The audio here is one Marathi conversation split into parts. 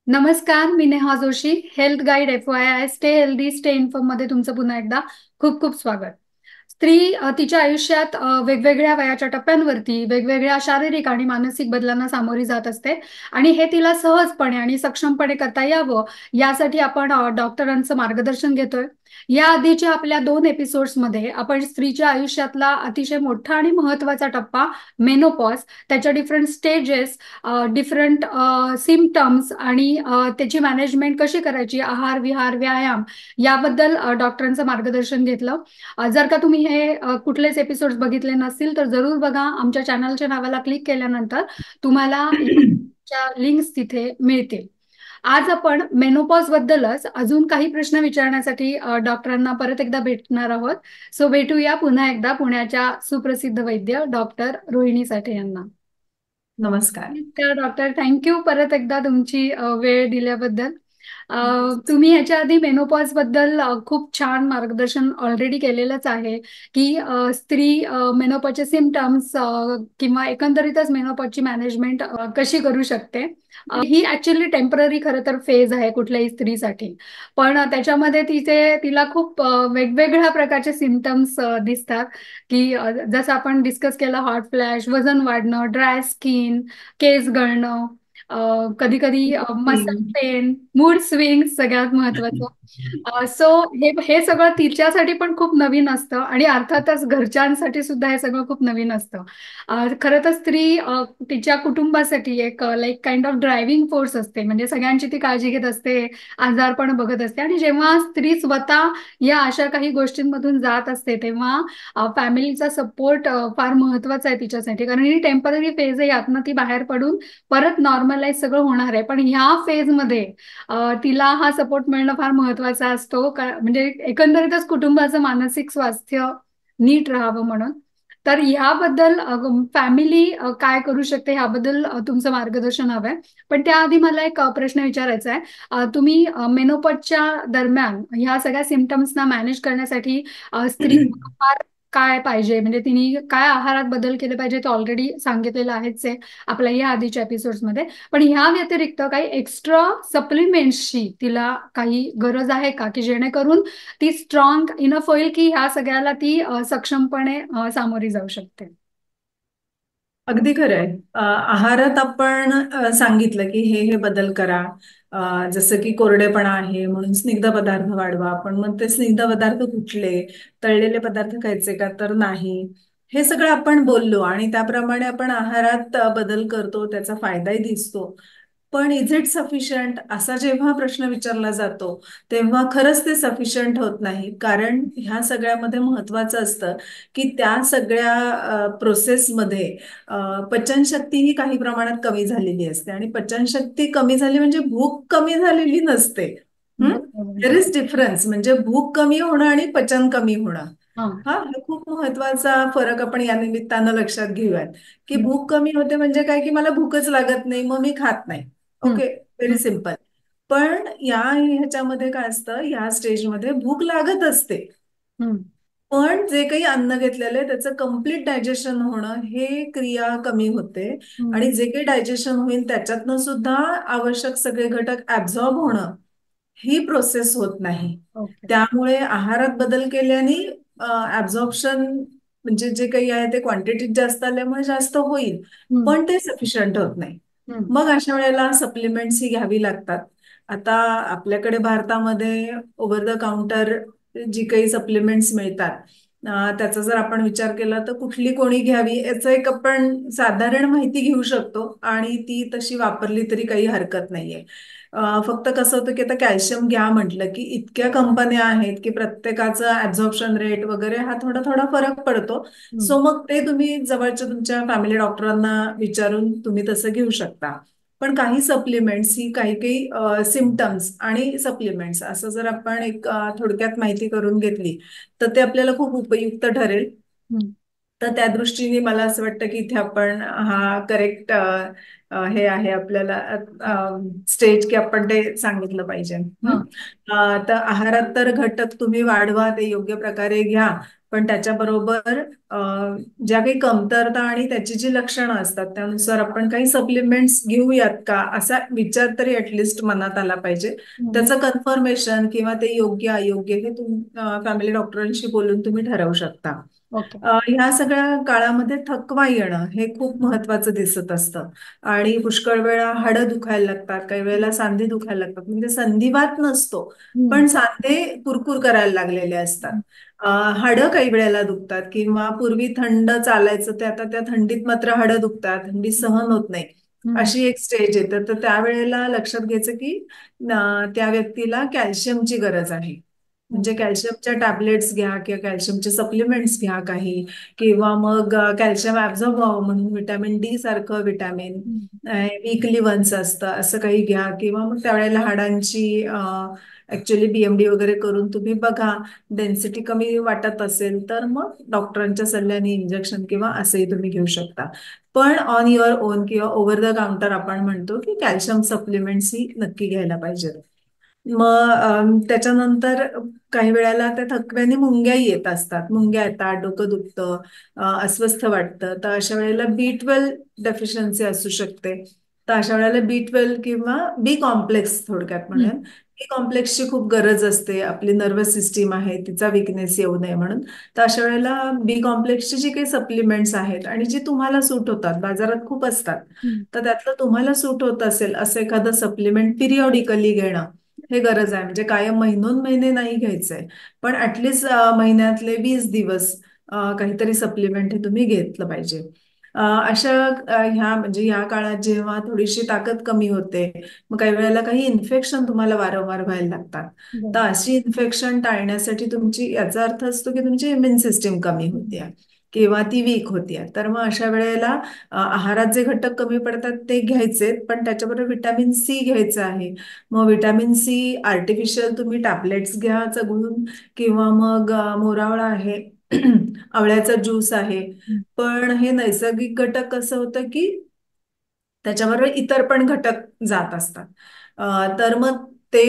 नमस्कार, मी Neha Joshi. Health guide FYI stay healthy stay inform मध्ये तुमचं पुन्हा एकदा खूप खूप स्वागत. स्त्री तिच्या आयुष्यात वेगवेगळ्या वयाच्या टप्प्यांवरती वेगवेगळ्या शारीरिक आणि मानसिक बदलांना सामोरी जात असते आणि हे तिला सहजपणे आणि सक्षमपणे करता यावं यासाठी आपण डॉक्टरांचं मार्गदर्शन घेतोय. या आधीच्या आपल्या 2 एपिसोड्समध्ये आपण स्त्रीच्या आयुष्यातला अतिशय मोठा आणि महत्वाचा टप्पा मेनोपॉज, त्याच्या डिफरंट स्टेजेस, डिफरंट सिम्पटम्स आणि त्याची मॅनेजमेंट कशी करायची, आहार विहार व्यायाम याबद्दल डॉक्टरांचं मार्गदर्शन घेतलं. जर का तुम्ही हे कुठलेच एपिसोड बघितले नसतील तर जरूर बघा. आमच्या चॅनलच्या नावाला क्लिक केल्यानंतर तुम्हाला लिंक्स तिथे मिळतील. आज आपण मेनोपॉज बद्दलच अजून काही प्रश्न विचारण्यासाठी डॉक्टरांना परत एकदा भेटणार आहोत. सो भेटूया पुन्हा एकदा पुण्याच्या सुप्रसिद्ध वैद्य डॉक्टर रोहिणी साठे यांना. नमस्कार. तर डॉक्टर, थँक्यू परत एकदा तुमची वेळ दिल्याबद्दल. तुम्ही ह्याच्या आधी मेनोपॉज बद्दल खूप छान मार्गदर्शन ऑलरेडी केलेलंच आहे की स्त्री मेनोपॉजचे सिम्पटम्स किंवा एकंदरीतच मेनोपॉजची मॅनेजमेंट कशी करू शकते. ही ऍक्च्युली टेम्पररी खरं तर फेज आहे कुठल्याही स्त्रीसाठी, पण त्याच्यामध्ये तिला खूप वेगवेगळ्या प्रकारचे सिम्पटम्स दिसतात की जसं आपण डिस्कस केलं, हॉट फ्लॅश, वजन वाढणं, ड्राय स्किन, केस गळणं, कधी कधी मसल पेन, मूड स्विंग सगळ्यात महत्वाचं. सो हे सगळं तिच्यासाठी पण खूप नवीन असतं आणि अर्थातच घरच्यांसाठी सुद्धा हे सगळं खूप नवीन असतं. खरं तर स्त्री तिच्या कुटुंबासाठी एक like kind of driving force असते, म्हणजे सगळ्यांची ती काळजी घेत असते, आजारपण बघत असते. आणि जेव्हा स्त्री स्वतः या अशा काही गोष्टींमधून जात असते तेव्हा फॅमिलीचा सपोर्ट फार महत्वाचा आहे तिच्यासाठी, कारण ही टेम्पररी फेज आहे. यातनं ती बाहेर पडून परत नॉर्मलाइज सगळं होणार आहे, पण ह्या फेजमध्ये तिला हा सपोर्ट मिळणं फार महत्वाचा असतो म्हणजे एकंदरीतच कुटुंबाचं मानसिक स्वास्थ्य नीट राहावं म्हणून. तर ह्याबद्दल फॅमिली काय करू शकते ह्याबद्दल तुमचं मार्गदर्शन हवंय. पण त्याआधी मला एक प्रश्न विचारायचा आहे. तुम्ही मेनोपॉजच्या दरम्यान ह्या सगळ्या सिम्पटम्सना मॅनेज करण्यासाठी स्त्री आहार काय पाहिजे, म्हणजे तिने काय आहारात बदल केले पाहिजे ते ऑलरेडी सांगितलेलं आहेच आहे आपल्या या आधीच्या एपिसोड्समध्ये. पण ह्या व्यतिरिक्त काही एक्स्ट्रा सप्लिमेंट्सची तिला काही गरज आहे का, की जेणेकरून ती स्ट्रॉंग इनफ होईल की ह्या सगळ्याला ती सक्षमपणे सामोरी जाऊ शकते. अगदी खरं आहे. आहारात आपण सांगितलं की हे बदल करा. जसं की कोरडेपणा आहे म्हणून स्निग्ध पदार्थ वाढवा. पण मग ते स्निग्ध पदार्थ कुठले? तळलेले पदार्थ खायचे का तर नाही. हे सगळं आपण बोललो आणि त्याप्रमाणे आपण आहारात बदल करतो, त्याचा फायदाही दिसतो. पण इज इट सफिशियंट असा जेव्हा प्रश्न विचारला जातो तेव्हा खरंच ते सफिशियंट होत नाही. कारण ह्या सगळ्यामध्ये महत्वाचं असतं की त्या सगळ्या प्रोसेसमध्ये पचनशक्ती ही काही प्रमाणात कमी झालेली असते आणि पचनशक्ती कमी झाली म्हणजे भूक कमी झालेली नसते. बरोबर. There is difference. म्हणजे भूक कमी होणं आणि पचन कमी होणं हा. हा खूप महत्वाचा फरक आपण या निमित्तानं लक्षात घेऊयात. की हम्म. भूक कमी होते म्हणजे काय की मला भूकच लागत नाही मग मी खात नाही. हम्म. ओके, व्हेरी हम्म. सिम्पल. पण या ह्याच्यामध्ये काय असतं, या स्टेजमध्ये भूक लागत असते. हम्म. पण जे काही अन्न घेतलेलं आहे त्याचं कम्प्लीट डायजेशन होणं हे क्रिया कमी होते. हम्म. आणि जे काही डायजेशन होईल त्याच्यातनं सुद्धा आवश्यक सगळे घटक ऍब्झॉर्ब होणं ही प्रोसेस होत नाही. ओके. त्यामुळे आहारात बदल केल्याने ऍब्झॉर्प्शन म्हणजे जे काही आहे ते क्वांटिटीत जास्त आल्यामुळे जास्त होईल. हम्म. पण ते सफिशियंट होत नाही. हम्म. मग अशा वेळेला सप्लिमेंट्स ही घ्यावी लागतात. आता आपल्याकडे भारतामध्ये ओव्हर द काउंटर जी काही सप्लिमेंट्स मिळतात त्याचा जर आपण विचार केला तर कुठली कोणी घ्यावी याचं एक आपण साधारण माहिती घेऊ शकतो आणि ती तशी वापरली तरी काही हरकत नाहीये. फक्त कसं होतं की आता कॅल्शियम घ्या म्हटलं की इतक्या कंपन्या आहेत की प्रत्येकाचा ऍब्झॉर्प्शन रेट वगैरे हा थोडा थोडा फरक पडतो. हम्म. सो मग ते तुम्ही जवळच्या तुमच्या फॅमिली डॉक्टरांना विचारून तुम्ही तसं घेऊ शकता. पण काही सप्लिमेंट्स ही काही काही सिम्पटम्स आणि सप्लिमेंट्स असं जर आपण एक थोडक्यात माहिती करून घेतली तर ते आपल्याला खूप उपयुक्त ठरेल. हम्म. तर त्या दृष्टीने मला असं वाटतं की इथे आपण हा करेक्ट हे आहे आपल्याला स्टेज की आपण ते सांगितलं पाहिजे. हा. तर आहारात तर घटक तुम्ही वाढवा, ते योग्य प्रकारे घ्या. पण त्याच्याबरोबर अ, ज्या काही कमतरता आणि त्याची जी लक्षणं असतात त्यानुसार आपण काही सप्लिमेंट्स घेऊयात का असा विचार तरी ऍटलिस्ट मनात आला पाहिजे. हम्म. त्याचं कन्फर्मेशन किंवा ते योग्य अयोग्य हे फॅमिली डॉक्टरांशी बोलून तुम्ही ठरवू शकता. ओके. ह्या सगळ्या काळामध्ये थकवा येणं हे खूप महत्वाचं दिसत असतं. आणि पुष्कळ वेळा हाडं दुखायला लागतात, काही वेळेला सांधे दुखायला लागतात, म्हणजे संधिवात नसतो हम्म. पण सांधे कुरकुर करायला लागलेले असतात. हाडं काही वेळेला दुखतात किंवा पूर्वी थंड चालायचं ते आता त्या थंडीत मात्र हाडं दुखतात, थंडी सहन होत नाही, हम्म. अशी एक स्टेज येते. तर त्यावेळेला लक्षात घ्यायचं की त्या व्यक्तीला कॅल्शियमची गरज आहे. म्हणजे ओके. कॅल्शियमच्या टॅबलेट्स घ्या किंवा कॅल्शियमचे सप्लिमेंट्स घ्या काही, किंवा मग कॅल्शियम ऍब्झॉर्ब व्हावं म्हणून विटॅमिन डी सारखं विटॅमिन हम्म. वीकली वन्स असतं असं काही घ्या, किंवा मग त्यावेळेला हाडांची ऍक्च्युली बीएमडी वगैरे करून तुम्ही बघा. डेन्सिटी कमी वाटत असेल तर मग डॉक्टरांच्या सल्ल्याने इंजेक्शन किंवा असंही तुम्ही घेऊ शकता. पण ऑन युअर ओन किंवा ओव्हर द काउंटर आपण म्हणतो की कॅल्शियम सप्लिमेंट्स ही नक्की घ्यायला पाहिजेत. मग त्याच्यानंतर काही वेळेला त्या थकव्याने मुंग्याही येत असतात, मुंग्या येतात, डोकं दुखतं, अस्वस्थ वाटतं. तर अशा वेळेला B12 डेफिशियन्सी असू शकते. तर अशा वेळेला B12 किंवा बी कॉम्प्लेक्स थोडक्यात हम्म. म्हणून बी कॉम्प्लेक्सची खूप गरज असते. आपली नर्वस सिस्टीम आहे तिचा विकनेस येऊ नये म्हणून. तर अशा वेळेला बी कॉम्प्लेक्सची जी काही सप्लिमेंट्स आहेत आणि जी तुम्हाला सूट होतात, बाजारात खूप असतात, हम्म. तर त्यातलं तुम्हाला सूट होत असेल असं एखादं सप्लिमेंट पिरियॉडिकली घेणं हे गरज आहे. म्हणजे कायम महिनोन महिने नाही घ्यायचंय, पण ऍटलिस्ट महिन्यातले 20 दिवस काहीतरी सप्लिमेंट हे तुम्ही घेतलं पाहिजे. अशा ह्या म्हणजे ह्या काळात जेव्हा थोडीशी ताकद कमी होते, मग काही वेळेला काही इन्फेक्शन तुम्हाला वारंवार व्हायला लागतात. तर बरं. अशी इन्फेक्शन टाळण्यासाठी तुमची याचा अर्थ असतो की तुमची इम्युन सिस्टीम कमी हम्म. होते किंवा ती वीक होतीये. तर मग अशा वेळेला आहारात जे घटक कमी पडतात ते घ्यायचे, पण त्याच्याबरोबर विटॅमिन सी घ्यायचं आहे. मग विटॅमिन सी आर्टिफिशियल तुम्ही टॅबलेट्स घ्या चघळून, किंवा मग मोरावळा आहे, आवळ्याचा ज्यूस आहे. हम्म. पण हे नैसर्गिक घटक कसं होतं की त्याच्याबरोबर इतर पण घटक जात असतात. तर मग ते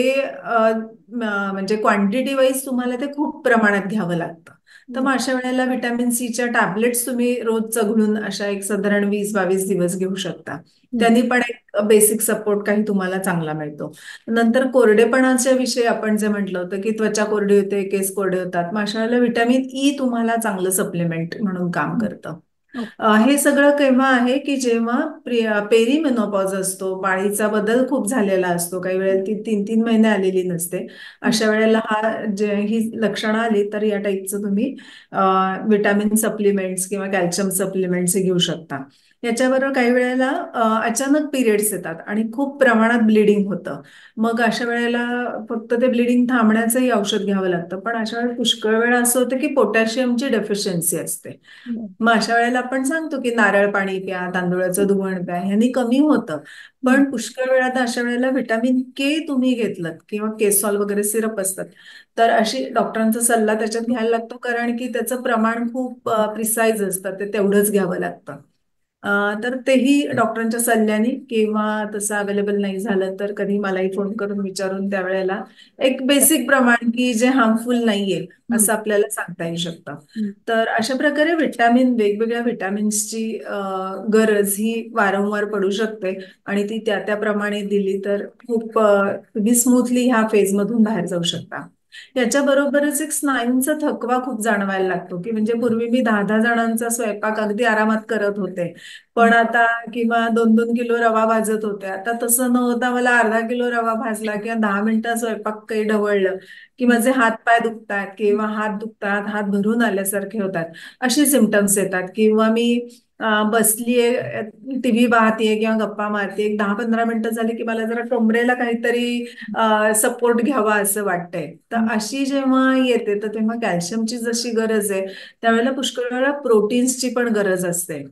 म्हणजे क्वांटिटी वाईज तुम्हाला ते खूप प्रमाणात घ्यावं लागतं. तर मग अशा वेळेला विटॅमिन सीच्या टॅबलेट्स तुम्ही रोज चघळून अशा एक साधारण 20-22 दिवस घेऊ शकता. हम्म. त्यांनी पण एक बेसिक सपोर्ट काही तुम्हाला चांगला मिळतो. नंतर कोरडेपणाच्या विषयी आपण जे म्हटलं होतं की त्वचा कोरडी होते, केस कोरडे होतात, मग अशा वेळेला विटॅमिन ई तुम्हाला चांगलं सप्लिमेंट म्हणून काम हम्म. करतं. ओके. हे सगळं केव्हा आहे की जेव्हा पेरीमेनोपॉज असतो, पाळीचा बदल खूप झालेला असतो, काही वेळेला ती 3-3 महिने आलेली नसते. हम्म. अशा वेळेला ही लक्षणं आली तर या टाईपचं तुम्ही विटॅमिन सप्लिमेंट्स किंवा कॅल्शियम सप्लिमेंट्स हे घेऊ शकता. याच्याबरोबर काही वेळेला अचानक पिरियड्स येतात आणि खूप प्रमाणात ब्लिडिंग होतं. मग अशा वेळेला फक्त ते ब्लिडिंग थांबण्याचंही औषध घ्यावं लागतं. पण अशा वेळेला पुष्कळ वेळा असं होतं की पोटॅशियमची डेफिशियन्सी असते. बरं. मग अशा वेळेला आपण सांगतो की नारळ पाणी प्या, तांदुळाचं धुवण प्या, ह्यांनी कमी होतं. हम्म. पण पुष्कळ वेळा तर अशा वेळेला व्हिटॅमिन के तुम्ही घेतलं किंवा केसॉल वगैरे सिरप असतात, तर अशी डॉक्टरांचा सल्ला त्याच्यात घ्यायला लागतो, कारण की त्याचं प्रमाण खूप प्रिसाईज असतं, ते तेवढंच घ्यावं लागतं. तर तेही डॉक्टरांच्या सल्ल्याने किंवा तसं अवेलेबल नाही झालं तर कधी मलाही फोन करून विचारून त्यावेळेला एक बेसिक प्रमाण की जे हार्मफुल नाहीये हम्म. असं आपल्याला सांगता येऊ शकतं. हम्म. तर अशा प्रकारे वेगवेगळ्या विटॅमिन्सची गरज ही वारंवार पडू शकते आणि ती त्या त्याप्रमाणे दिली तर खूप तुम्ही स्मूथली ह्या फेजमधून बाहेर जाऊ शकता. याच्याबरोबरच एक स्नायूंचा थकवा खूप जाणवायला लागतो, की म्हणजे पूर्वी मी 10-10 जणांचा स्वयंपाक अगदी आरामात करत होते, पण हम्म. आता किंवा 2-2 किलो रवा भाजत होते. आता तसं न होता मला अर्धा किलो रवा भाजला किंवा 10 मिनिटात स्वयंपाक काही ढवळलं की हम्म. माझे हात पाय दुखतात किंवा हात दुखतात, हात भरून आल्यासारखे होतात, अशी सिमटम्स येतात. किंवा मी बसलीये, टीव्ही पाहतीये किंवा गप्पा मारते, एक 10-15 मिनिटं झाली की मला जरा कमरेला काहीतरी सपोर्ट घ्यावा असं वाटतंय. तर हम्म. अशी जेव्हा येते तर तेव्हा कॅल्शियमची जशी गरज आहे त्यावेळेला पुष्कळ वेळा प्रोटीन्सची पण गरज असते.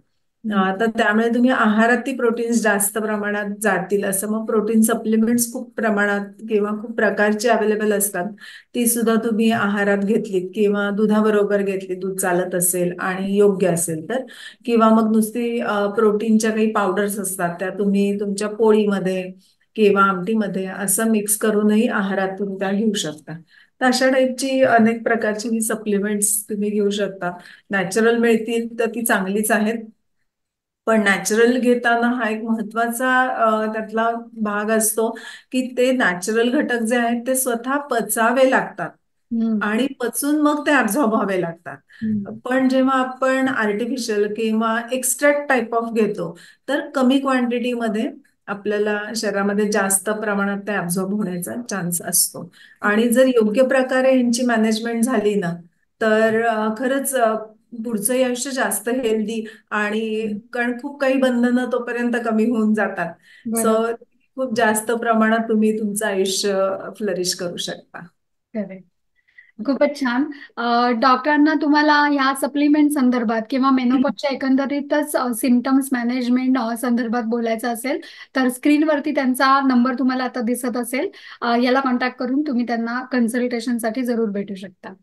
हम्म. तर त्यामुळे तुम्ही आहारात ती प्रोटीन्स जास्त प्रमाणात जातील असं मग प्रोटीन सप्लिमेंट्स खूप प्रमाणात किंवा खूप प्रकारचे अवेलेबल असतात. ती सुद्धा तुम्ही आहारात घेतलीत किंवा दुधाबरोबर घेतली, दूध चालत असेल आणि योग्य असेल तर, किंवा मग नुसती प्रोटीनच्या काही पावडर्स असतात त्या तुम्ही तुमच्या पोळीमध्ये किंवा आमटीमध्ये असं मिक्स करूनही आहारात तुम्ही त्या घेऊ शकता. तर अशा टाईपची अनेक प्रकारची ही सप्लिमेंट्स तुम्ही घेऊ शकता. नॅचरल मिळतील तर ती चांगलीच आहेत, पण नॅचरल घेताना हा एक महत्वाचा त्यातला भाग असतो की ते नॅचरल घटक जे आहेत ते स्वतः पचावे लागतात हम्म. आणि पचून मग ते ऍब्झॉर्ब व्हावे लागतात. हम्म. पण जेव्हा आपण आर्टिफिशियल किंवा एक्स्ट्रॅक्ट टाईप ऑफ घेतो तर कमी क्वांटिटीमध्ये आपल्याला शरीरामध्ये जास्त प्रमाणात ते ऍब्झॉर्ब होण्याचा चान्स असतो. आणि जर योग्य प्रकारे यांची मॅनेजमेंट झाली ना तर खरंच पुढचं आयुष्य जास्त हेल्दी आणि कारण खूप काही बंधनं तोपर्यंत कमी होऊन जातात. सो बरोबर. खूप जास्त प्रमाणात तुम्ही तुमचं आयुष्य फ्लरिश करू शकता. करेक्ट. खूपच छान. डॉक्टरांना तुम्हाला ह्या सप्लिमेंट संदर्भात किंवा मेनोपॉजच्या एकंदरीतच सिम्पटम्स मॅनेजमेंट संदर्भात बोलायचं असेल तर स्क्रीनवरती त्यांचा नंबर तुम्हाला आता दिसत असेल. याला कॉन्टॅक्ट करून तुम्ही त्यांना कन्सल्टेशनसाठी जरूर भेटू शकता.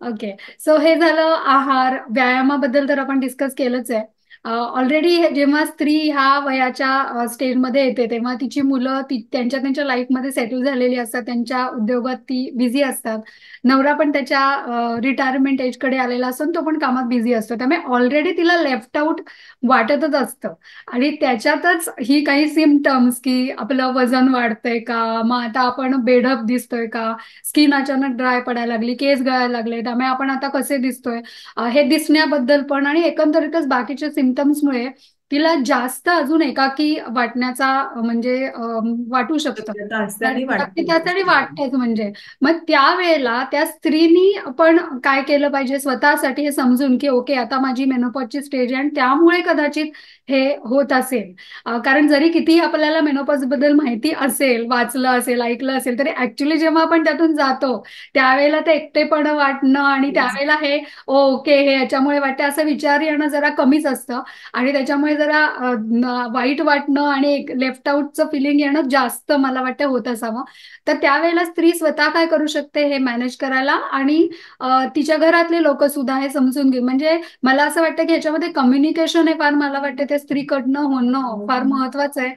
ओके. सो हे झालं आहार व्यायामाबद्दल तर आपण डिस्कस केलंच आहे. ऑलरेडी जेव्हा स्त्री ह्या वयाच्या स्टेजमध्ये येते तेव्हा तिची मुलं त्यांच्या त्यांच्या लाईफमध्ये सेटल झालेली असतात, त्यांच्या उद्योगात ती बिझी असतात. नवरा पण त्याच्या रिटायरमेंट एजकडे आलेला असतो आणि तो पण कामात बिझी असतो, त्यामुळे ऑलरेडी तिला लेफ्ट आउट वाटतच असतं. आणि त्याच्यातच ही काही सिम्पटम्स की आपलं वजन वाढतंय का, मग आता आपण बेढप दिसतोय का, स्किन अचानक ड्राय पडायला लागली, केस गळायला लागले, त्यामुळे आपण आता कसे दिसतोय, हे दिसण्याबद्दल पण आणि एकंदरीतच बाकीच्या सिम्पटम्समुळे तिला जास्त अजून एकाकी वाटण्याचा म्हणजे वाटू शकतं. शक्यता असते तर आणि नक्की वाटते. त्यासाठी वाटतंच म्हणजे. मग त्यावेळेला त्या स्त्रीनी पण काय केलं पाहिजे स्वतःसाठी हे समजून की ओके आता माझी मेनोपॉजची स्टेज आहे आणि त्यामुळे कदाचित हे होत असेल. कारण जरी किती आपल्याला मेनोपॉज बद्दल माहिती असेल, वाचलं असेल, ऐकलं असेल, तरी ऍक्च्युली जेव्हा आपण त्यातून जातो त्यावेळेला ते एकटेपण वाटणं आणि त्यावेळेला हे ओके हे याच्यामुळे वाटते असं विचार येणं जरा कमीच असतं. आणि त्याच्यामुळे जरा वाईट वाटणं आणि एक लेफ्ट आउटचं फिलिंग येणं जास्त मला वाटतं होत असावं. तर त्यावेळेला स्त्री स्वतः काय करू शकते हे मॅनेज करायला आणि तिच्या घरातले लोक सुद्धा हे समजून घेऊन म्हणजे मला असं वाटतं की ह्याच्यामध्ये कम्युनिकेशन हे फार मला वाटतं त्या स्त्रीकडनं होणं फार महत्वाचं आहे.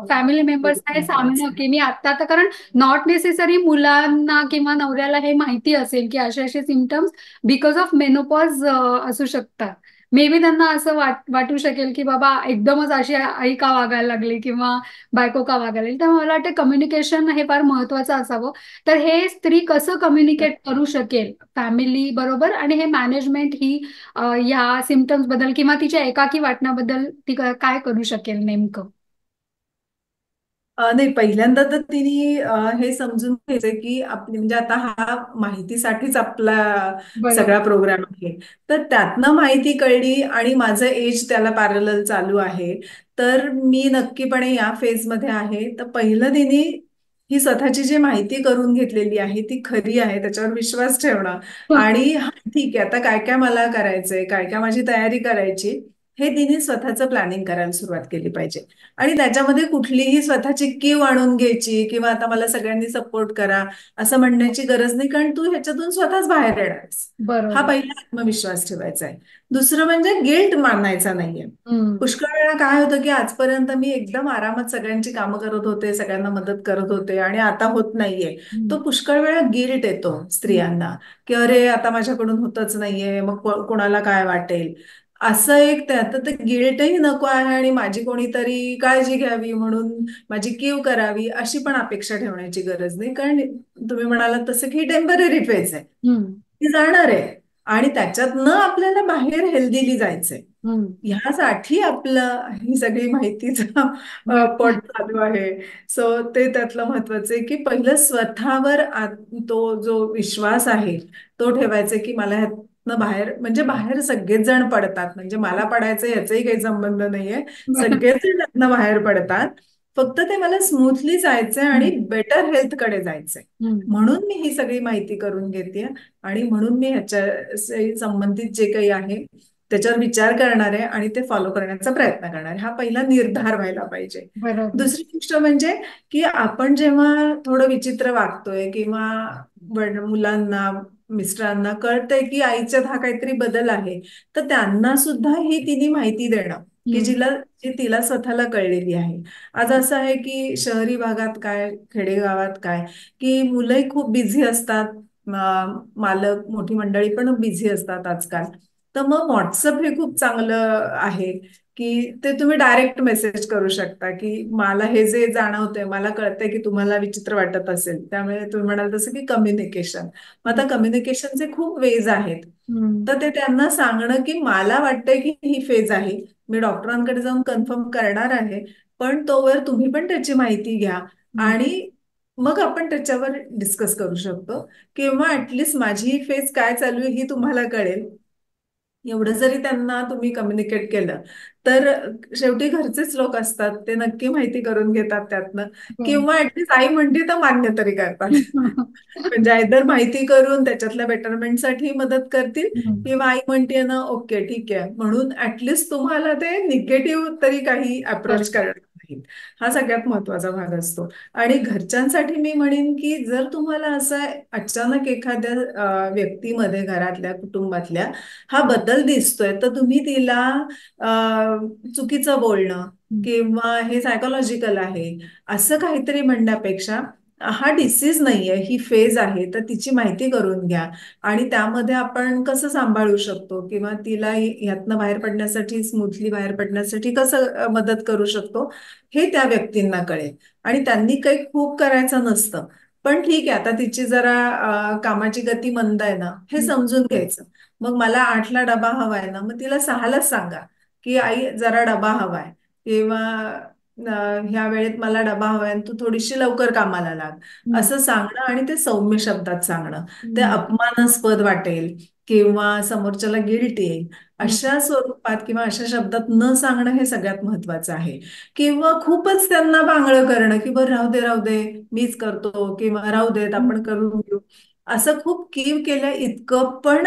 फॅमिली मेंबर्सना हे सांगणं की मी आता तर कारण नॉट नेसेसरी मुलांना किंवा नवऱ्याला हे माहिती असेल की असे असे सिम्पटम्स बिकॉज ऑफ मेनोपॉज असू शकतात. मे बी त्यांना असं वाटू शकेल की बाबा एकदमच अशी आई का वागायला लागली किंवा बायको का वागायला लागली. त्यामुळे मला वाटतं कम्युनिकेशन हे फार महत्वाचं असावं. तर हे स्त्री कसं कम्युनिकेट करू शकेल फॅमिली बरोबर आणि हे मॅनेजमेंट ही ह्या सिम्पटम्स बद्दल किंवा तिच्या एकाकी वाटण्याबद्दल ती काय करू शकेल नेमकं? नाही, पहिल्यांदा तर तिने हे समजून घ्यायचंय की आपली म्हणजे आता हा माहितीसाठीच आपला बरोबर. सगळा प्रोग्राम आहे. तर त्यातनं माहिती कळली आणि माझं एज त्याला पॅरलल चालू आहे, तर मी नक्कीपणे या फेजमध्ये आहे. तर पहिलं तिने ही स्वतःची जी माहिती करून घेतलेली आहे ती खरी आहे त्याच्यावर विश्वास ठेवणं आणि हा ठीक आहे आता काय काय मला करायचंय, काय काय माझी तयारी करायची, हे तिने स्वतःचं प्लॅनिंग करायला सुरुवात केली पाहिजे. आणि त्याच्यामध्ये कुठलीही स्वतःची कीव आणून घ्यायची किंवा आता मला सगळ्यांनी सपोर्ट करा असं म्हणण्याची गरज नाही, कारण तू ह्याच्यातून स्वतःच बाहेर येणारस. हा बरोबर. पहिला आत्मविश्वास ठेवायचा आहे. दुसरं म्हणजे गिल्ट मानायचा नाहीये. हम्म. पुष्कळ वेळा काय होतं की आजपर्यंत मी एकदम आरामात सगळ्यांची कामं करत होते, सगळ्यांना मदत करत होते आणि आता होत नाहीये. हम्म. तो पुष्कळ वेळा गिल्ट येतो स्त्रियांना की अरे आता माझ्याकडून होतच नाहीये, मग कोणाला काय वाटेल. असं एक तर ते गिल्टही नको आहे आणि माझी कोणीतरी काळजी घ्यावी म्हणून माझी कीव करावी अशी पण अपेक्षा ठेवण्याची गरज नाही, कारण तुम्ही म्हणालात तसं की टेम्पररी फेज आहे, हम्म. ती जाणार आहे आणि त्याच्यातनं आपल्याला बाहेर हेल्दीली जायचंय. हम्म. ह्यासाठी आपलं ही सगळी माहितीचा पट बरोबर. चालू आहे. सो ते त्यातलं महत्वाचं आहे की पहिलं स्वतःवर तो जो विश्वास आहे तो ठेवायचा की मला ह्यातनं बाहेर म्हणजे बाहेर सगळेच जण पडतात, म्हणजे मला पडायचं याचाही काही संबंध नाहीये. बरोबर. सगळेच जण त्यातनं बाहेर पडतात. फक्त ते मला स्मूथली जायचंय आणि हम्म. बेटर हेल्थकडे जायचंय. हम्म. म्हणून मी ही सगळी माहिती करून घेते आणि म्हणून मी ह्याच्या संबंधित जे काही आहे त्याच्यावर विचार करणार आहे आणि ते फॉलो करण्याचा प्रयत्न करणार आहे. हा पहिला निर्धार व्हायला पाहिजे. बरोबर. दुसरी गोष्ट म्हणजे की आपण जेव्हा थोडं विचित्र वागतोय किंवा मुलांना मिस्टरांना कळतंय की आईच्यात हा काहीतरी बदल आहे, तर त्यांना सुद्धा ही तिने माहिती देणं की हम्म. जी तिला स्वतःला कळलेली आहे. आज असं आहे की शहरी भागात काय, खेडेगावात काय, की मुलंही खूप बिझी असतात. मालक, मोठी मंडळी पण बिझी असतात आजकाल. तर मग व्हॉट्सअप हे खूप चांगलं आहे, की ते तुम्ही डायरेक्ट मेसेज करू शकता की मला हे जे जाणवतंय, मला कळतंय की तुम्हाला विचित्र वाटत असेल, त्यामुळे तुम्ही म्हणाल तसं की कम्युनिकेशन. मग आता कम्युनिकेशनचे खूप वेज आहेत. हम्म. तर ते त्यांना सांगणं की मला वाटतंय की ही फेज आहे, मी डॉक्टरांकडे जाऊन कन्फर्म करणार आहे, पण तोवर तुम्ही पण त्याची माहिती घ्या हम्म. आणि मग आपण त्याच्यावर डिस्कस करू शकतो. किंवा ऍटलिस्ट माझी ही फेज काय चालू आहे ही तुम्हाला कळेल, एवढं जरी त्यांना तुम्ही कम्युनिकेट केलं तर शेवटी घरचेच लोक असतात, ते नक्की माहिती करून घेतात त्यातनं. बरं. किंवा ऍटलिस्ट आई म्हणते तर मान्य तरी करतात. म्हणजे आयदर माहिती करून त्याच्यातल्या बेटरमेंटसाठी मदत करतील, हम्म. किंवा आई म्हणते ना ओके ठीक आहे म्हणून ऍटलिस्ट तुम्हाला ते निगेटिव्ह तरी काही अप्रोच बरोबर. करणार नाहीत. हा सगळ्यात महत्वाचा भाग असतो. आणि घरच्यांसाठी मी म्हणेन की जर तुम्हाला असं अचानक एखाद्या व्यक्तीमध्ये, घरातल्या, कुटुंबातल्या हा बदल दिसतोय, तर तुम्ही तिला चुकीचं बोलणं हम्म. किंवा हे सायकोलॉजिकल आहे असं काहीतरी म्हणण्यापेक्षा, हा डिसीज नाहीये, ही फेज आहे, तर तिची माहिती करून घ्या आणि त्यामध्ये आपण कसं सांभाळू शकतो किंवा तिला ह्यातनं बाहेर पडण्यासाठी, स्मूथली बाहेर पडण्यासाठी कसं मदत करू शकतो, हे त्या व्यक्तींना कळेल. आणि त्यांनी काही खूप करायचं नसतं, पण ठीक आहे आता तिची जरा कामाची गती मंद आहे ना, हे समजून घ्यायचं. मग मला 8ला डबा हवाय ना, मग तिला 6लाच सांगा की आई जरा डबा हवाय, किंवा ह्या वेळेत मला डबा हवाय आणि तू थोडीशी लवकर कामाला लाग, हम्म. असं सांगणं. आणि ते सौम्य शब्दात सांगणं. ते हम्म. अपमानास्पद वाटेल किंवा समोरच्याला गिल्ट येईल हम्म. अशा स्वरूपात किंवा अशा शब्दात न सांगणं हे सगळ्यात महत्वाचं आहे. किंवा खूपच त्यांना बांगळं करणं की बरं राहू दे राहू दे, मीच करतो, किंवा राहू देत आपण हम्म. करून घेऊ, असं खूप कीव केल्या इतकं पण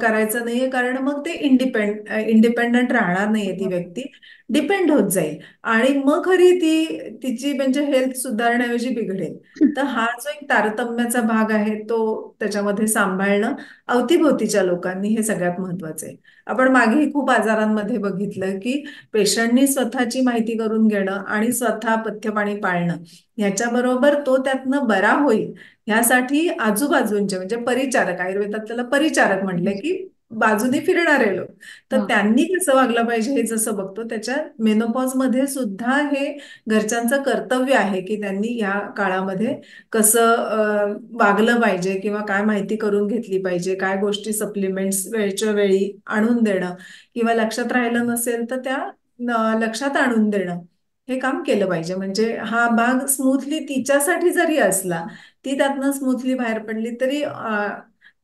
करायचं नाहीये. कारण मग ते इंडिपेंडंट राहणार नाहीये, ती व्यक्ती डिपेंड होत जाईल आणि मग खरी ती तिची म्हणजे हेल्थ सुधारण्याऐवजी बिघडेल. तर हा जो एक तारतम्याचा भाग आहे तो त्याच्यामध्ये सांभाळणं अवतीभोवतीच्या लोकांनी, हे सगळ्यात महत्वाचं आहे. आपण मागेही खूप आजारांमध्ये बघितलं की पेशंटनी स्वतःची माहिती करून घेणं आणि स्वतः पथ्यपाणी पाळणं, ह्याच्याबरोबर तो त्यातनं बरा होईल ह्यासाठी आजूबाजूंचे म्हणजे परिचारक, आयुर्वेदात त्याला परिचारक म्हटले की बाजूने फिरणारे लोक, तर हा. त्यांनी कसं वागलं पाहिजे हे जसं बघतो, त्याच्या मेनोपॉज मध्ये सुद्धा हे घरच्यांचं कर्तव्य आहे की त्यांनी या काळामध्ये कसं वागलं पाहिजे किंवा काय माहिती करून घेतली पाहिजे, काय गोष्टी सप्लिमेंट्स वेळच्या वेळी आणून देणं, किंवा लक्षात राहिलं नसेल तर त्या लक्षात आणून देणं, हे काम केलं पाहिजे. म्हणजे हा भाग स्मूथली तिच्यासाठी जरी असला, ती त्यातनं स्मूथली बाहेर पडली तरी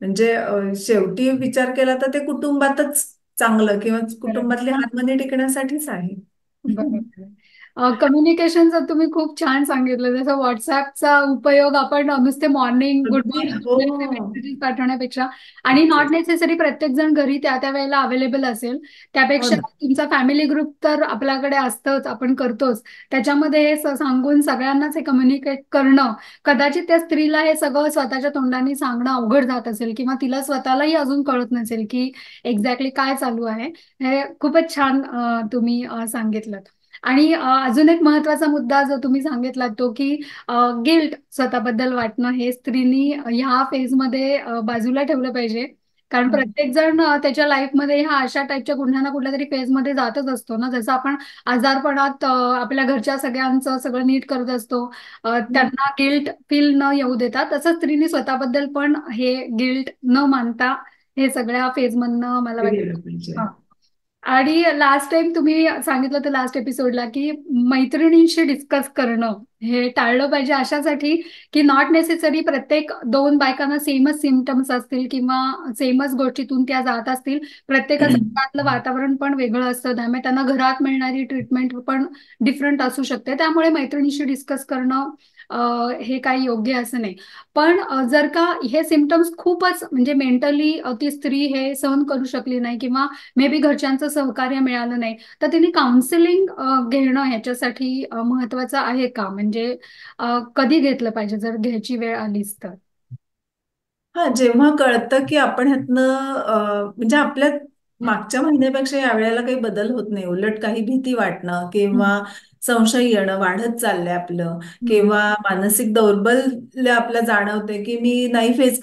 म्हणजे शेवटी विचार केला तर ते कुटुंबातच चांगलं किंवा कुटुंबातली बरोबर. हार्मनी टिकण्यासाठीच आहे. बरोबर. कम्युनिकेशनचं तुम्ही खूप छान सांगितलं. जसं व्हॉट्सअपचा उपयोग आपण नुसते मॉर्निंग, गुड अगदी मॉर्निंग हो. वगैरे मेसेजेस पाठवण्यापेक्षा, आणि नॉट नेसेसरी प्रत्येक जण घरी त्या त्या वेळेला अवेलेबल असेल, हो त्यापेक्षा ना. तुमचा फॅमिली ग्रुप तर आपल्याकडे असतंच, आपण करतोच. त्याच्यामध्ये हे सांगून सगळ्यांनाच हे कम्युनिकेट करणं, कदाचित त्या स्त्रीला हे सगळं स्वतःच्या तोंडाने सांगणं अवघड जात असेल किंवा तिला स्वतःलाही अजून कळत नसेल की एक्झॅक्टली काय चालू आहे. हे खूपच छान तुम्ही सांगितलं. आणि अजून एक महत्वाचा मुद्दा जो तुम्ही सांगितला तो की गिल्ट स्वतःबद्दल वाटणं हे स्त्रीनी ह्या फेजमध्ये बाजूला ठेवलं पाहिजे. कारण हं. प्रत्येक जण त्याच्या लाईफमध्ये ह्या अशा टाईपच्या कुठल्या ना कुठल्या तरी फेजमध्ये जातच असतो ना. जसं आपण आजारपणात आपल्या घरच्या सगळ्यांचं सगळं नीट करत असतो, त्यांना गिल्ट फील न येऊ देता, तसं स्त्रीनी स्वतःबद्दल पण हे गिल्ट न मानता हे सगळ्या फेजमधनं मला ते गेलं वाटतं. पाहिजे. आणि लास्ट टाइम तुम्ही सांगितलं होतं लास्ट एपिसोडला की मैत्रिणींशी डिस्कस करणं हे टाळलं पाहिजे, अशासाठी की नॉट नेसेसरी प्रत्येक दोन बायकांना सेमच सिमटम्स असतील किंवा सेमच गोष्टीतून त्या जात असतील. प्रत्येकाचं घरातलं वातावरण पण वेगळं असतं, त्यामुळे त्यांना घरात मिळणारी ट्रीटमेंट पण डिफरंट असू शकते. त्यामुळे मैत्रिणीशी डिस्कस करणं हे काही योग्य असं नाही. पण जर का हे सिमटम्स खूपच म्हणजे मेंटली ती स्त्री हे सहन करू शकली नाही किंवा मे बी घरच्यांचं सहकार्य मिळालं नाही, तर तिने काउन्सिलिंग घेणं ह्याच्यासाठी महत्वाचं आहे का? म्हणजे कधी घेतलं पाहिजे जर घ्यायची वेळ आलीच तर? हा, जेव्हा कळतं की आपण ह्यातनं म्हणजे आपल्या मागच्या महिन्यापेक्षा यावेळेला काही बदल होत नाही. उलट काही भीती वाटणं हम्म, किंवा संशय येणं वाढत चाललंय आपलं, हम्म, किंवा मानसिक दौर्बल्य आपलं जाणवते की मी नाही फेस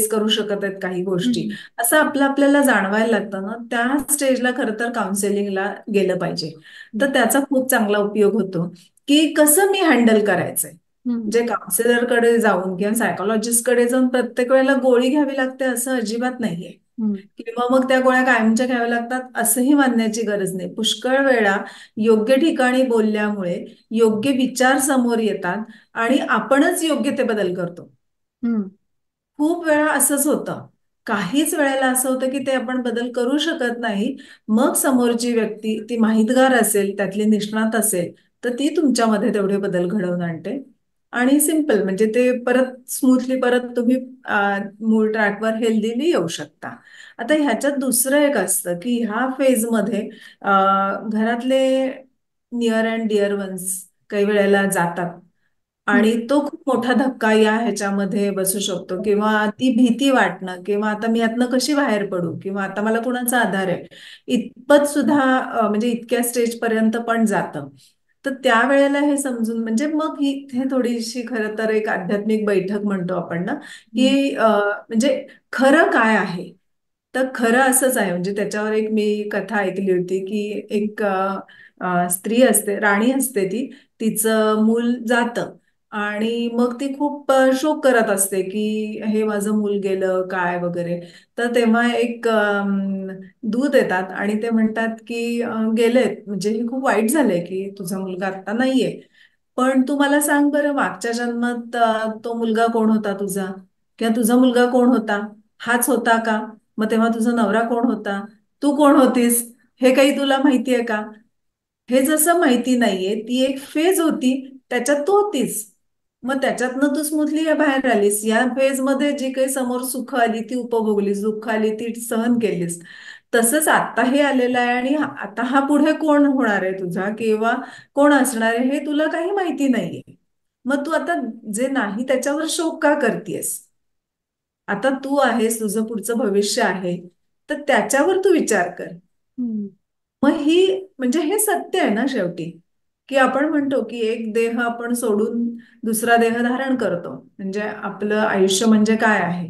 करू शकत आहेत काही गोष्टी, हम्म, असं आपल्याला जाणवायला लागतं ना, त्या स्टेजला खरं तर काउन्सिलिंगला गेलं पाहिजे. हम्म, तर त्याचा खूप चांगला उपयोग होतो की कसं मी हँडल करायचंय. हम्म, जे काउन्सिलरकडे जाऊन किंवा सायकोलॉजिस्टकडे जाऊन प्रत्येक वेळेला गोळी घ्यावी लागते असं अजिबात नाहीये, हम्म, किंवा मग त्या गोळ्या कायमच्या घ्याव्या लागतात असंही मानण्याची गरज नाही. पुष्कळ वेळा योग्य ठिकाणी बोलल्यामुळे योग्य विचार समोर येतात आणि आपणच योग्य ते बदल करतो. हम्म, खूप वेळा असंच होतं. काहीच वेळेला असं होतं की ते आपण बदल करू शकत नाही. मग समोरची व्यक्ती ती माहितगार असेल, त्यातली निष्णात असेल, तर ती तुमच्यामध्ये तेवढे बदल घडवून आणते. आणि सिम्पल म्हणजे ते परत स्मूथली परत तुम्ही मूळ ट्रॅकवर हेल्दीली येऊ शकता. आता ह्याच्यात दुसरं एक असतं की ह्या फेजमध्ये घरातले नियर अँड डिअर वन्स काही वेळेला जातात आणि हम्म, तो खूप मोठा धक्का या ह्याच्यामध्ये बसू शकतो, किंवा ती भीती वाटणं, किंवा आता मी यातनं कशी बाहेर पडू, किंवा आता मला कुणाचा आधार आहे, इतपत सुद्धा म्हणजे इतक्या स्टेज पर्यंत पण जातं. तर त्यावेळेला हे समजून म्हणजे मग ही हे थोडीशी खरं तर एक आध्यात्मिक बैठक म्हणतो आपण ना, हम्म, की म्हणजे खरं काय आहे. तर खरं असंच आहे. म्हणजे त्याच्यावर एक मी कथा ऐकली होती की एक स्त्री असते, राणी असते ती, तिचं मूल जातं आणि मग ती खूप शोक करत असते की हे माझं मूल गेलं काय वगैरे. तर तेव्हा एक दूत येतात आणि ते म्हणतात की गेलेत, म्हणजे हे खूप वाईट झालंय की तुझा मुलगा आता नाहीये, पण तू मला सांग बरं, मागच्या जन्मात तो मुलगा कोण होता तुझा, किंवा तुझा मुलगा कोण होता, हाच होता का? मग तेव्हा तुझा नवरा कोण होता, तू कोण होतीस, हे काही तुला माहितीये का? हे जसं माहिती नाहीये, ती एक फेज होती, त्याच्यात तू होतीस. मग त्याच्यातनं तू स्मूथली बाहेर आलीस. या फेज मध्ये जी काही समोर सुख आली ती उपभोगलीस, दुःख आली ती सहन केलीस. तसंच आता हे आलेलं आहे आणि आता हा पुढे कोण होणार आहे तुझा, किंवा कोण असणार आहे हे तुला काही माहिती नाहीये. मग तू आता जे नाही त्याच्यावर शोक का करतेस? आता तू आहेस, तुझं पुढचं भविष्य आहे, तर त्याच्यावर तू विचार कर. हम्म, मग ही म्हणजे हे सत्य आहे ना शेवटी, की आपण म्हणतो की एक देह आपण सोडून दुसरा देह धारण करतो. म्हणजे आपलं आयुष्य म्हणजे काय आहे,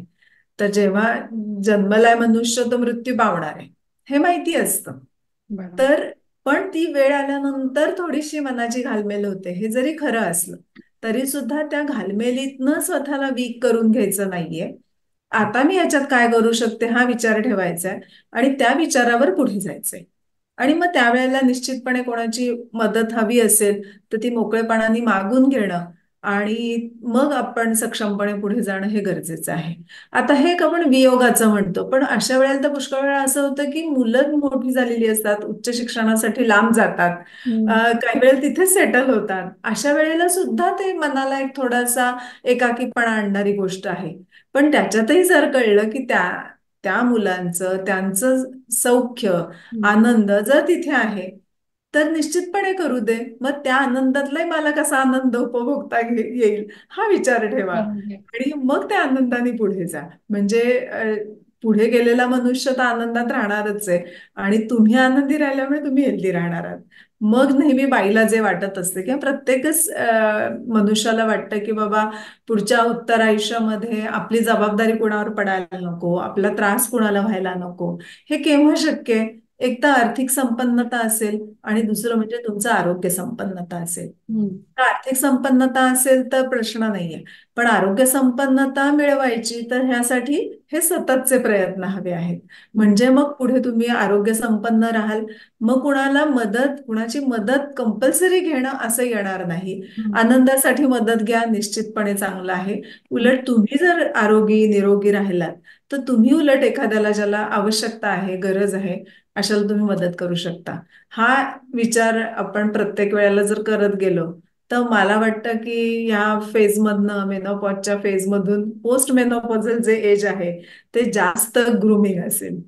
तर जेव्हा जन्मलाय मनुष्य तो मृत्यू पावणार आहे, हे माहिती असतं. बरोबर. तर पण ती वेळ आल्यानंतर थोडीशी मनाची घालमेल होते. हे जरी खरं असलं तरी सुद्धा त्या घालमेलीतनं स्वतःला वीक करून घ्यायचं नाहीये. आता मी याच्यात काय करू शकते हा विचार ठेवायचा आहे आणि त्या विचारावर पुढे जायचंय. आणि मग त्यावेळेला निश्चितपणे कोणाची मदत हवी असेल तर ती मोकळेपणाने मागून घेणं आणि मग आपण सक्षमपणे पुढे जाणं हे गरजेचं आहे. आता हे एक आपण वियोगाचं म्हणतो, पण अशा वेळेला तर पुष्कळ वेळा असं होतं की मुलं मोठी झालेली असतात, उच्च शिक्षणासाठी लांब जातात, हम्म, काही वेळेला तिथेच सेटल होतात. अशा वेळेला सुद्धा ते मनाला एक थोडासा एकाकीपणा आणणारी गोष्ट आहे. पण त्याच्यातही जर कळलं की त्या त्या मुलांचं त्यांचं सौख्य, हम्म, आनंद जर तिथे आहे, तर निश्चितपणे करू दे. मग त्या आनंदातलाही मला कसा आनंद उपभोगता येईल हा विचार ठेवा बरोबर. आणि मग त्या आनंदाने पुढे जा. म्हणजे पुढे गेलेला मनुष्य तर आनंदात राहणारच आहे आणि तुम्ही आनंदी राहिल्यामुळे तुम्ही हेल्दी राहणार आहात. मग नेहमी बाईला जे वाटत असते किंवा प्रत्येकच मनुष्याला वाटतं की बाबा पुढच्या उत्तर आयुष्यामध्ये आपली जबाबदारी कुणावर पडायला नको, आपला त्रास कुणाला व्हायला नको. हे केव्हा शक्य आहे? एक तर आर्थिक संपन्नता असेल आणि दुसरं म्हणजे तुमचं आरोग्य संपन्नता असेल. हम्म, तर आर्थिक संपन्नता असेल तर प्रश्न नाहीये, पण आरोग्य संपन्नता मिळवायची तर ह्यासाठी हे सततचे प्रयत्न हवे आहेत. हम्म, म्हणजे मग पुढे तुम्ही आरोग्य संपन्न राहाल. मग कुणाची मदत कंपल्सरी घेणं असं येणार नाही. हम्म, आनंदासाठी मदत घ्या, निश्चितपणे चांगलं आहे. हम्म, उलट तुम्ही जर आरोगी निरोगी राहिलात तर तुम्ही उलट एखाद्याला ज्याला आवश्यकता आहे, गरज आहे, अशाला तुम्ही मदत करू शकता. हा विचार आपण प्रत्येक वेळेला जर करत गेलो तर मला वाटतं की या फेजमधनं, मेनोपॉजच्या फेजमधून पोस्ट मेनोपॉझल जे एज आहे ते जास्त ग्रुमिंग असेल.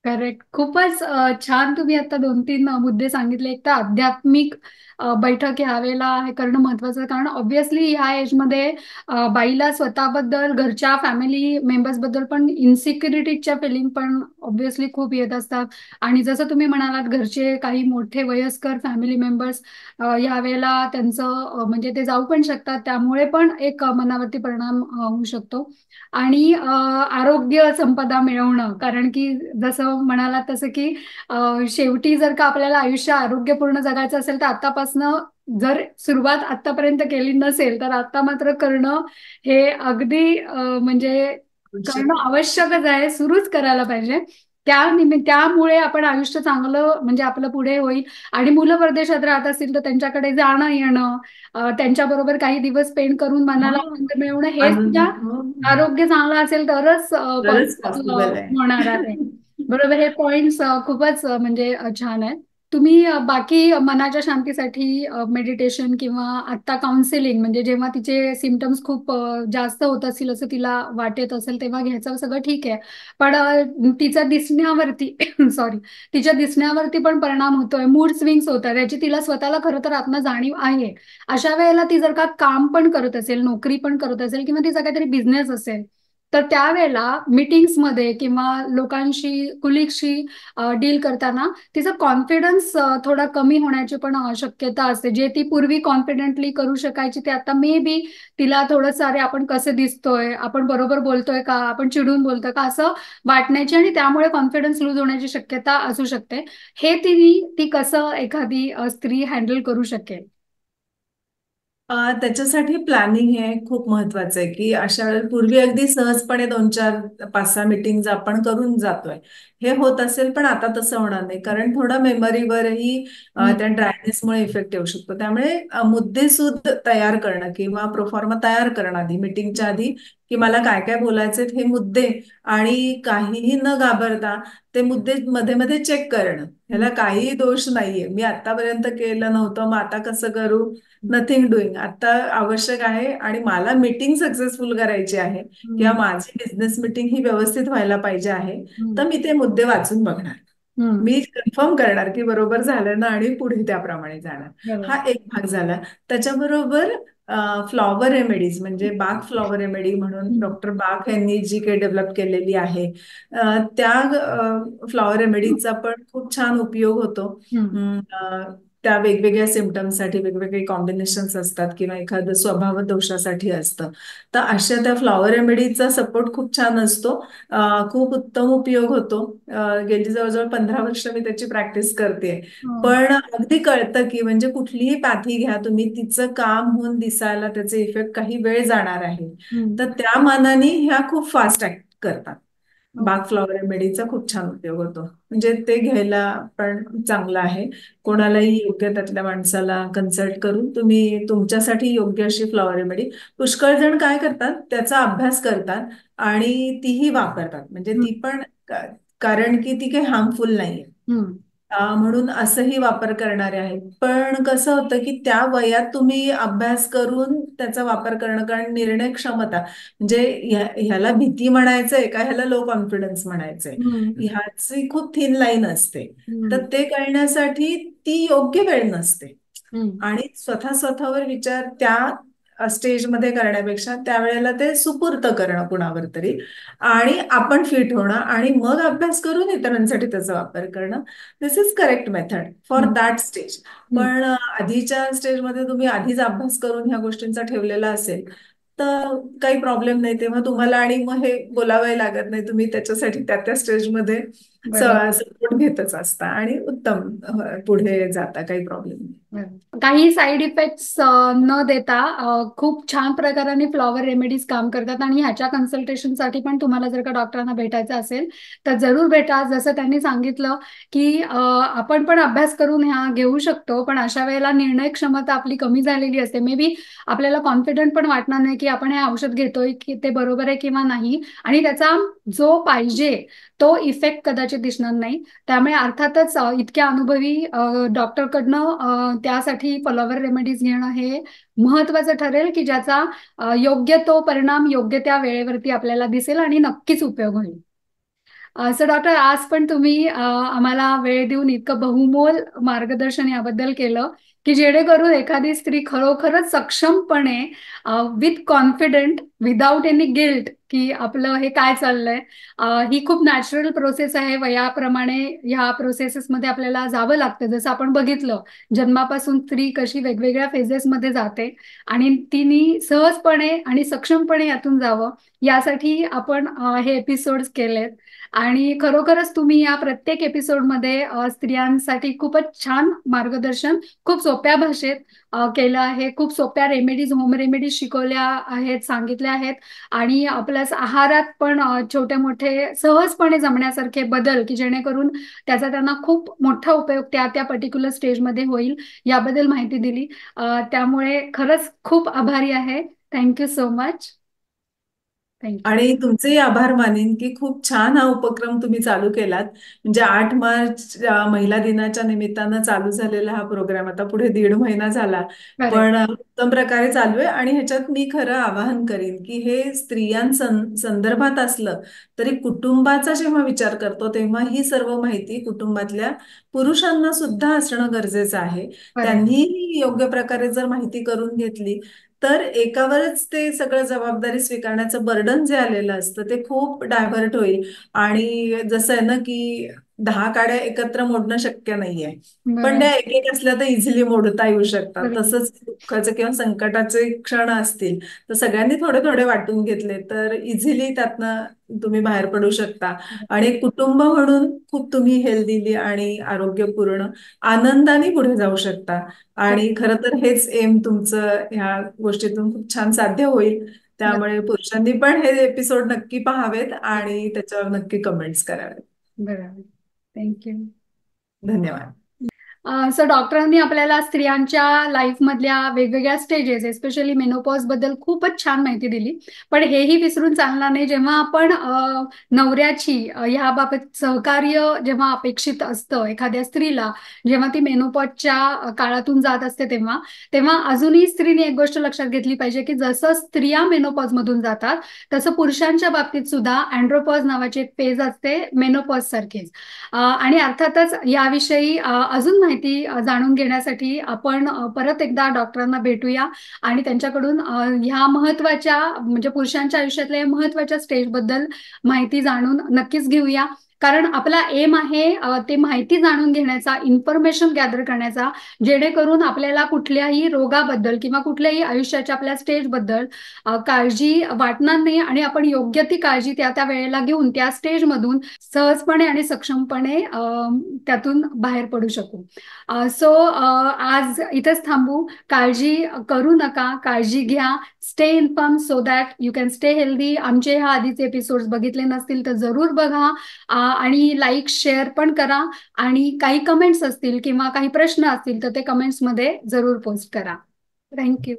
करेक्ट. खूपच छान तुम्ही आता 2-3 मुद्दे सांगितले. एक तर आध्यात्मिक बैठक ह्या वेळेला हे करणं महत्वाचं आहे. कारण ऑब्व्हियसली ह्या एजमध्ये बाईला स्वतःबद्दल, घरच्या फॅमिली मेंबर्स बद्दल पण इन्सिक्युरिटीच्या फिलिंग पण ऑब्व्हियसली खूप येत असतात. आणि जसं तुम्ही म्हणालात, घरचे काही मोठे वयस्कर फॅमिली मेंबर्स या वेळेला त्यांचं म्हणजे ते जाऊ पण शकतात, त्यामुळे पण एक मनावरती परिणाम होऊ शकतो. आणि आरोग्य संपदा मिळवणं, कारण की जसं म्हणालात तसं की शेवटी जर का आपल्याला आयुष्य आरोग्यपूर्ण जगायचं असेल तर आतापासनं जर सुरुवात आतापर्यंत केली नसेल तर आता मात्र करणं हे अगदी म्हणजे करणं आवश्यक. आवश्यकच आहे, सुरूच करायला पाहिजे. त्यामुळे आपण आयुष्य चांगलं म्हणजे आपलं पुढे होईल. आणि मुलं परदेशात राहत असतील तर त्यांच्याकडे जाणं येणं, त्यांच्याबरोबर काही दिवस स्पेंड करून मनाला हा. आनंद मिळवणं, हे सुद्धा आनंद हो. आरोग्य चांगलं असेल तरच तरच पॉसिबल पॉसिबल आहे. होणार आहे. बरोबर, हे पॉइंट्स खूपच म्हणजे छान आहेत. तुम्ही बाकी मनाच्या शांतीसाठी मेडिटेशन किंवा आता काउन्सिलिंग, म्हणजे जेव्हा तिचे सिमटम्स खूप जास्त होत असतील असं तिला वाटत असेल तेव्हा घ्यायचं, सगळं ठीक आहे. पण तिच्या दिसण्यावरती सॉरी, तिच्या दिसण्यावरती पण परिणाम होतोय, मूड स्विंग्स होत आहेत, याची तिला स्वतःला खरं तर आत्म जाणीव आहे. अशा वेळेला ती जर का काम पण करत असेल, नोकरी पण करत असेल किंवा तिचा काहीतरी बिझनेस असेल, तर त्यावेळेला मीटिंग्समध्ये किंवा लोकांशी, कुलिगशी डील करताना तिचा कॉन्फिडन्स थोडा कमी होण्याची पण शक्यता असते. जे ती पूर्वी कॉन्फिडेंटली करू शकायची ते आता मे बी तिला थोडंसं, अरे आपण कसे दिसतोय, आपण बरोबर बोलतोय का, आपण चिडून बोलतोय का, असं वाटण्याची आणि त्यामुळे कॉन्फिडन्स लूज होण्याची शक्यता असू शकते. हे ती कसं एखादी स्त्री हँडल करू शकेल? त्याच्यासाठी प्लॅनिंग हे खूप महत्वाचं आहे की अशा वेळेला पूर्वी अगदी सहजपणे 2-4-5-6 मीटिंग आपण करून जातोय. हे होत असेल पण आता तसं होणार नाही कारण थोडा मेमरीवरही हम्म. त्या ड्रायनेसमुळे इफेक्ट येऊ शकतो. त्यामुळे मुद्देसूद तयार करणं किंवा प्रोफॉर्मा तयार करणं आधी मीटिंगच्या आधी की मला काय काय बोलायचे हे मुद्दे आणि काहीही न घाबरता ते मुद्दे मध्ये मध्ये चेक करणं. ह्याला काहीही दोष नाहीये. मी आतापर्यंत केलं नव्हतं मग आता कसं करू? Nothing doing. आता आवश्यक आहे आणि मला मीटिंग सक्सेसफुल करायची आहे किंवा हम्म. माझी बिझनेस मीटिंग ही व्यवस्थित व्हायला पाहिजे आहे. हम्म. तर मी ते मुद्दे वाचून बघणार. हम्म. मी कन्फर्म करणार की बरोबर झालं ना आणि पुढे त्याप्रमाणे जाणार. बरोबर. हा एक भाग झाला. त्याच्याबरोबर फ्लॉवर रेमेडीज म्हणजे बाग फ्लॉवर रेमेडी म्हणून हम्म. डॉक्टर बाग यांनी जी काही डेव्हलप केलेली आहे त्या फ्लॉवर रेमेडीजचा पण खूप छान उपयोग होतो. हम्म. त्या वेगवेगळ्या सिमटम्ससाठी वेगवेगळे कॉम्बिनेशन्स असतात किंवा एखादं स्वभाव दोषासाठी असतं. तर अशा त्या फ्लॉवर रेमेडीचा सपोर्ट खूप छान असतो. खूप उत्तम उपयोग होतो. गेली जवळजवळ 15 वर्ष मी त्याची प्रॅक्टिस करते. हो. पण अगदी कळतं की म्हणजे कुठलीही पॅथी घ्या तुम्ही तिचं काम होऊन दिसायला त्याचे इफेक्ट काही वेळ जाणार आहे. हम्म. तर त्या मानाने ह्या खूप फास्ट ऍक्ट करतात. हो. बाग फ्लॉवर रेमेडीचा खूप छान उपयोग होतो. म्हणजे ते घ्यायला पण चांगलं आहे. कोणालाही योग्य त्यातल्या माणसाला कन्सल्ट करून तुम्ही तुमच्यासाठी योग्य अशी फ्लॉवर रेमेडी. पुष्कळ जण काय करतात त्याचा अभ्यास करतात आणि तीही वापरतात म्हणजे हम्म. ती पण कारण की ती काही हार्मफुल नाहीये. हम्म. म्हणून असंही वापर करणारे आहेत. पण कसं होतं की त्या वयात तुम्ही अभ्यास करून त्याचा वापर करणं कारण निर्णय क्षमता म्हणजे ह्याला भीती म्हणायचंय का ह्याला लो कॉन्फिडन्स म्हणायचंय हम्म. ह्याची खूप थिन लाईन असते. तर हम्म. ते कळण्यासाठी ती योग्य वेळ नसते. हम्म. आणि स्वतःवर विचार त्या स्टेजमध्ये करण्यापेक्षा त्यावेळेला ते सुपूर्त करणं कुणावर तरी आणि आपण फिट होणं आणि मग अभ्यास करून इतरांसाठी त्याचा वापर करणं. दिस इज करेक्ट मेथड फॉर हम्म. That stage. हम्म. पण आधीच्या स्टेजमध्ये तुम्ही आधीच अभ्यास करून ह्या गोष्टींचा ठेवलेला असेल तर काही प्रॉब्लेम नाही. तेव्हा तुम्हाला आणि मग हे बोलावंही लागत नाही. तुम्ही त्याच्यासाठी त्या त्या स्टेजमध्ये बरोबर. सपोर्ट घेतच असता आणि उत्तम पुढे जाता. काही प्रॉब्लेम नाही. काही साईड इफेक्ट्स न देता खूप छान प्रकाराने फ्लॉवर रेमेडीज काम करतात. आणि ह्याच्या कन्सल्टेशनसाठी पण तुम्हाला जर का डॉक्टरांना भेटायचं असेल तर जरूर भेटा. जसं त्यांनी सांगितलं की आपण पण अभ्यास करून ह्या घेऊ शकतो, पण अशा वेळेला निर्णय क्षमता आपली कमी झालेली असते. मे बी आपल्याला कॉन्फिडंट पण वाटणार नाही की आपण हे औषध घेतोय की ते बरोबर आहे किंवा नाही, आणि त्याचा जो पाहिजे तो इफेक्ट कदाचित दिसणार नाही. त्यामुळे अर्थातच इतक्या अनुभवी डॉक्टरकडनं त्यासाठी फ्लॉवर रेमेडीज घेणं हे महत्वाचं ठरेल की ज्याचा योग्य तो परिणाम योग्य त्या वेळेवरती आपल्याला दिसेल आणि नक्कीच उपयोग होईल. सो डॉक्टर, आज पण तुम्ही आम्हाला वेळ देऊन इतकं बहुमोल मार्गदर्शन याबद्दल केलं. की जेणेकरून एखादी स्त्री खरोखरच सक्षमपणे with confident without any guilt की आपलं हे काय चाललंय. ही खूप नॅचरल प्रोसेस आहे. वयाप्रमाणे ह्या प्रोसेसेसमध्ये आपल्याला जावं लागतं. जसं आपण बघितलं, जन्मापासून स्त्री कशी वेगवेगळ्या फेजेसमध्ये जाते आणि तिने सहजपणे आणि सक्षमपणे यातून जावं यासाठी आपण हे एपिसोड्स केलेत. आणि खरोखरच तुम्ही या प्रत्येक एपिसोडमध्ये स्त्रियांसाठी खूपच छान मार्गदर्शन खूप सोप्या भाषेत केलं आहे. खूप सोप्या रेमेडीज, होम रेमेडीज शिकवल्या आहेत, सांगितल्या आहेत. आणि प्लस आहारात पण छोटे मोठे सहजपणे जमण्यासारखे बदल की जेणेकरून त्याचा त्यांना खूप मोठा उपयोग त्या त्या पर्टिक्युलर स्टेजमध्ये होईल याबद्दल माहिती दिली. त्यामुळे खरंच खूप आभारी आहे. Thank you so much. थँक्यू. आणि तुमचेही आभार मानेन की खूप छान हा उपक्रम तुम्ही चालू केलात. म्हणजे 8 मार्च महिला दिनाच्या निमित्तानं चालू झालेला हा प्रोग्राम आता पुढे 1.5 महिना झाला. करेक्ट. पण उत्तम प्रकारे चालू आहे आणि ह्याच्यात मी खरं आवाहन करीन की हे संदर्भात असलं तरी कुटुंबाचा जेव्हा विचार करतो तेव्हा ही सर्व माहिती कुटुंबातल्या पुरुषांना सुद्धा असणं गरजेचं आहे. करेक्ट. त्यांनी योग्य प्रकारे जर माहिती करून घेतली तर एकावरच ते सगळं जबाबदारी स्वीकारण्याचं बर्डन जे आलेलं असतं ते खूप डायव्हर्ट होईल. आणि जसं आहे ना की 10 काड्या एकत्र मोडणं शक्य नाहीये, पण बरोबर. त्या एक एक असल्या तर इझिली मोडता येऊ शकतात. बरोबर. तसंच दुःखाचे किंवा संकटाचे क्षण असतील तर सगळ्यांनी थोडे थोडे वाटून घेतले तर इझिली त्यातनं तुम्ही बाहेर पडू शकता. आणि एक कुटुंब म्हणून खूप तुम्ही हेल्दीली आणि आरोग्यपूर्ण आनंदाने पुढे जाऊ शकता. आणि खरं तर हेच एम तुमचं ह्या गोष्टीतून खूप छान साध्य होईल. त्यामुळे पुरुषांनी पण हे एपिसोड नक्की पाहावेत आणि त्याच्यावर नक्की कमेंट्स करावेत. बरोबर. थँक्यू. धन्यवाद. सो डॉक्टरांनी आपल्याला स्त्रियांच्या लाईफमधल्या वेगवेगळ्या स्टेजेस एस्पेशली मेनोपॉज बद्दल खूपच छान माहिती दिली. पण हेही विसरून चालणार नाही, जेव्हा आपण नवऱ्याची ह्याबाबत सहकार्य जेव्हा अपेक्षित असतं एखाद्या स्त्रीला, जेव्हा ती मेनोपॉजच्या काळातून जात असते तेव्हा तेव्हा अजूनही स्त्रीने एक गोष्ट लक्षात घेतली पाहिजे की जसं स्त्रिया मेनोपॉज मधून जातात तसं पुरुषांच्या बाबतीत सुद्धा अँड्रोपॉज नावाची एक फेज असते मेनोपॉज सारखेच. आणि अर्थातच याविषयी अजून माहिती जाणून घेण्यासाठी आपण परत एकदा डॉक्टरांना भेटूया आणि त्यांच्याकडून ह्या महत्वाच्या म्हणजे पुरुषांच्या आयुष्यातल्या या महत्वाच्या स्टेजबद्दल माहिती जाणून नक्कीच घेऊया. कारण आपला एम आहे ते माहिती जाणून घेण्याचा, इन्फॉर्मेशन गॅदर करण्याचा, जेणेकरून आपल्याला कुठल्याही रोगाबद्दल किंवा कुठल्याही आयुष्याच्या आपल्या स्टेजबद्दल काळजी वाटणार नाही आणि आपण योग्य ती काळजी त्या त्या वेळेला घेऊन त्या स्टेजमधून सहजपणे आणि सक्षमपणे त्यातून बाहेर पडू शकू. सो आज इथेच थांबू. काळजी करू नका, काळजी घ्या. Stay inform so that you can stay healthy. आमचे ह्या आधीचे एपिसोड्स बघितले नसतील तर जरूर बघा आणि लाईक शेअर पण करा. आणि काही कमेंट्स असतील किंवा काही प्रश्न असतील तर ते कमेंट्समध्ये जरूर पोस्ट करा. थँक्यू.